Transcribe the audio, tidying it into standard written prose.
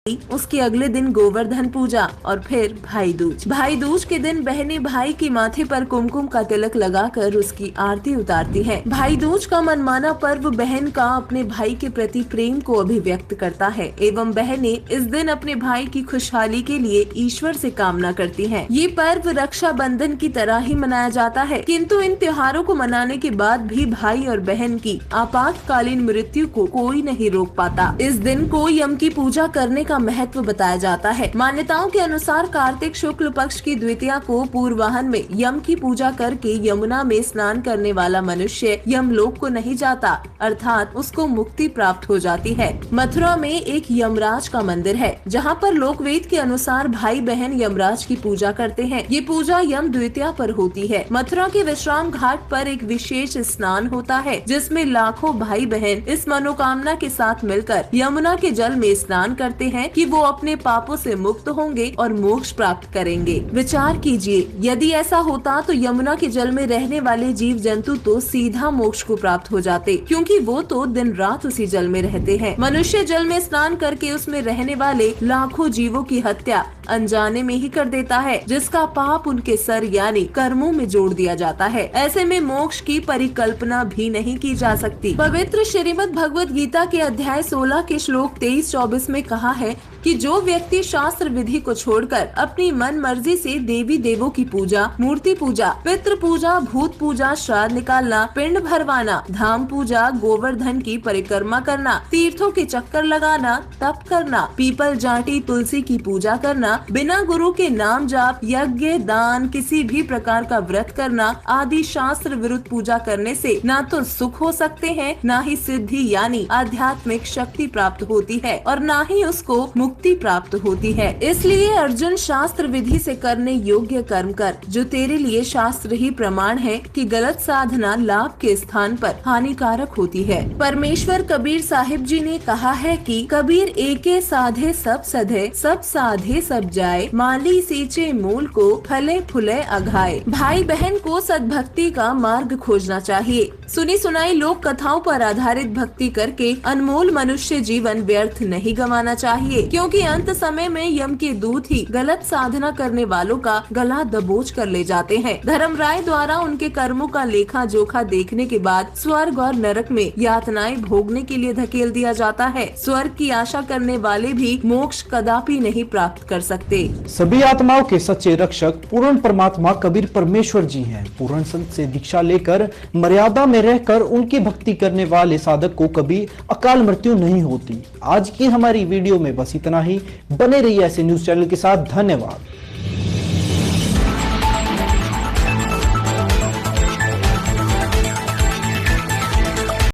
उसके अगले दिन गोवर्धन पूजा और फिर भाई दूज। भाई दूज के दिन बहनें भाई के माथे पर कुमकुम का तिलक लगाकर उसकी आरती उतारती हैं। भाई दूज का मनमाना पर्व बहन का अपने भाई के प्रति प्रेम को अभिव्यक्त करता है एवं बहनें इस दिन अपने भाई की खुशहाली के लिए ईश्वर से कामना करती हैं। ये पर्व रक्षा बंधन की तरह ही मनाया जाता है, किंतु इन त्योहारों को मनाने के बाद भी भाई और बहन की आपातकालीन मृत्यु को कोई नहीं रोक पाता। इस दिन को यम की पूजा करने का महत्व बताया जाता है। मान्यताओं के अनुसार कार्तिक शुक्ल पक्ष की द्वितीया को पूर्वाहन में यम की पूजा करके यमुना में स्नान करने वाला मनुष्य यमलोक को नहीं जाता, अर्थात उसको मुक्ति प्राप्त हो जाती है। मथुरा में एक यमराज का मंदिर है, जहाँ पर लोकवेद के अनुसार भाई बहन यमराज की पूजा करते हैं। ये पूजा यम द्वितीया पर होती है। मथुरा के विश्राम घाट पर एक विशेष स्नान होता है, जिसमें लाखों भाई बहन इस मनोकामना के साथ मिलकर यमुना के जल में स्नान करते हैं कि वो अपने पापों से मुक्त होंगे और मोक्ष प्राप्त करेंगे। विचार कीजिए, यदि ऐसा होता तो यमुना के जल में रहने वाले जीव जंतु तो सीधा मोक्ष को प्राप्त हो जाते, क्योंकि वो तो दिन रात उसी जल में रहते हैं। मनुष्य जल में स्नान करके उसमें रहने वाले लाखों जीवों की हत्या अनजाने में ही कर देता है, जिसका पाप उनके सर यानी कर्मों में जोड़ दिया जाता है। ऐसे में मोक्ष की परिकल्पना भी नहीं की जा सकती। पवित्र श्रीमद् भगवत गीता के अध्याय 16 के श्लोक 23-24 में कहा है कि जो व्यक्ति शास्त्र विधि को छोड़कर अपनी मन मर्जी से देवी देवों की पूजा, मूर्ति पूजा, पितृ पूजा, भूत पूजा, श्राद्ध निकालना, पिंड भरवाना, धाम पूजा, गोवर्धन की परिक्रमा करना, तीर्थों के चक्कर लगाना, तप करना, पीपल, जाटी, तुलसी की पूजा करना, बिना गुरु के नाम जाप, यज्ञ, दान, किसी भी प्रकार का व्रत करना आदि शास्त्र विरुद्ध पूजा करने से ना तो सुख हो सकते हैं, ना ही सिद्धि यानी आध्यात्मिक शक्ति प्राप्त होती है और ना ही उसको मुक्ति प्राप्त होती है। इसलिए अर्जुन, शास्त्र विधि से करने योग्य कर्म कर, जो तेरे लिए शास्त्र ही प्रमाण है कि गलत साधना लाभ के स्थान पर हानिकारक होती है। परमेश्वर कबीर साहिब जी ने कहा है कि कबीर एके साधे सब सधे, सब साधे सब जाए, माली सींचे मूल को, फले फूले अघाए। भाई बहन को सद्भक्ति का मार्ग खोजना चाहिए। सुनी सुनाई लोक कथाओं पर आधारित भक्ति करके अनमोल मनुष्य जीवन व्यर्थ नहीं गंवाना चाहिए, क्योंकि अंत समय में यम के दूत ही गलत साधना करने वालों का गला दबोच कर ले जाते हैं। धर्मराय द्वारा उनके कर्मों का लेखा जोखा देखने के बाद स्वर्ग और नरक में यातनाएं भोगने के लिए धकेल दिया जाता है। स्वर्ग की आशा करने वाले भी मोक्ष कदापि नहीं प्राप्त कर सकते। सभी आत्माओं के सच्चे रक्षक पूर्ण परमात्मा कबीर परमेश्वर जी हैं। पूर्ण संत से दीक्षा लेकर मर्यादा में रहकर उनकी भक्ति करने वाले साधक को कभी अकाल मृत्यु नहीं होती। आज की हमारी वीडियो में बस इतना ही। बने रहिए ऐसे न्यूज चैनल के साथ। धन्यवाद।